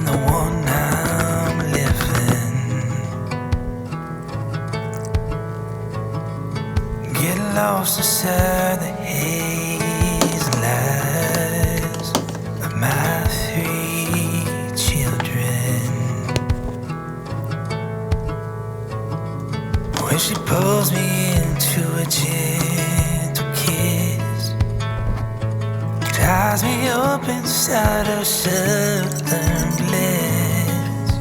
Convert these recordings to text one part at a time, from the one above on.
the one I'm living. Get lost inside the haze and lies of my 3 children. When she pulls me into a gentle kiss, ties me up inside her southern bliss.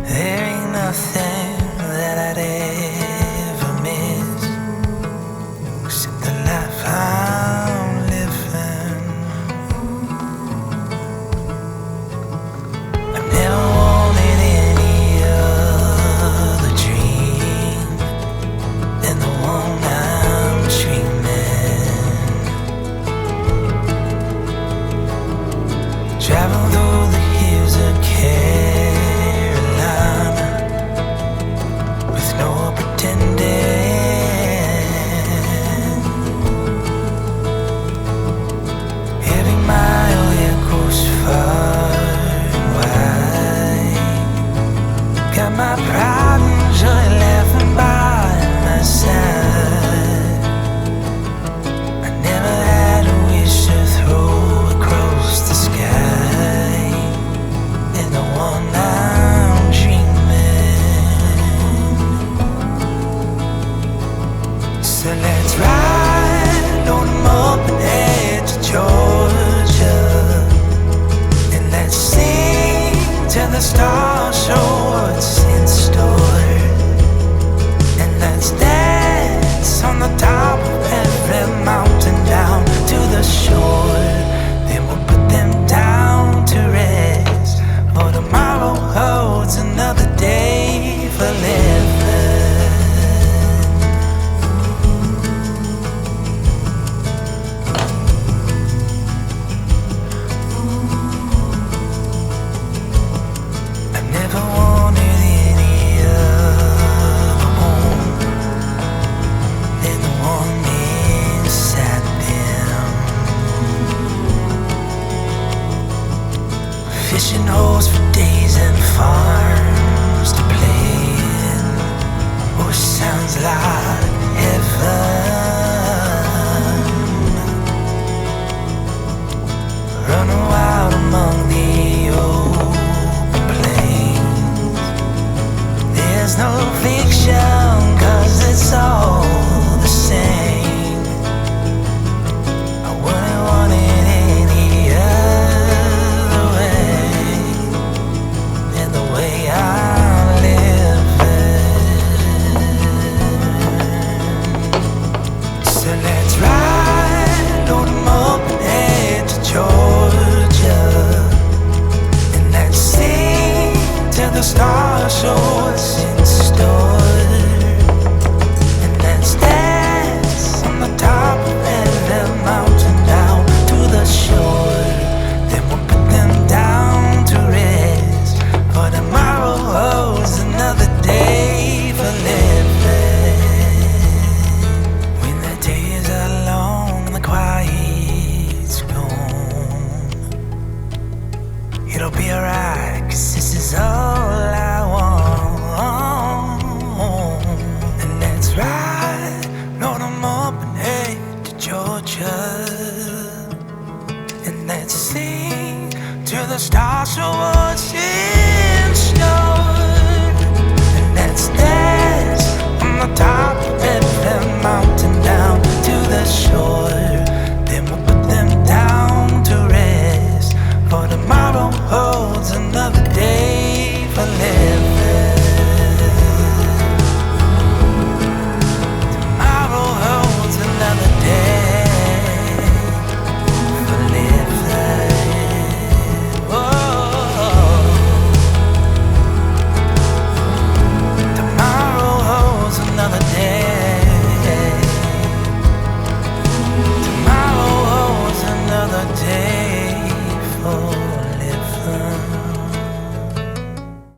There ain't nothing that I'd ever miss except the life I'm living. I've never wanted any other dream than the one I'm dreaming. Travel through the hills of Carolina with no pretending. Every mile echoes far and wide. Got my pride and joy laughing by my side. I never had a wish to throw across the sky, and the one I'm dreaming. So let's ride, load 'em up and head to Georgia, and let's sing till the stars show what's in store. And let's dance on the top of every mountain down to the shore. Then we'll put them down to rest, for tomorrow holds another day for living. I never wanted any other home than the one inside them. Fishing holes for days and farms to play in. Oh, sounds like heaven. Running wild among the open plains. There's no fiction, 'cause it's all the same. I wouldn't want it any other way than the way I'm living. So let's ride, load 'em up and head to Georgia, and let's sing till the stars show what's in store. And let's dance on the top of every mountain down to the shore. Then we'll put them down to rest, for tomorrow holds another day for living. When the days are long and the quiet's gone, it'll be alright, 'cause this is all I want. And let's ride, load 'em up and head to Georgia, and let's sing till the stars show what's in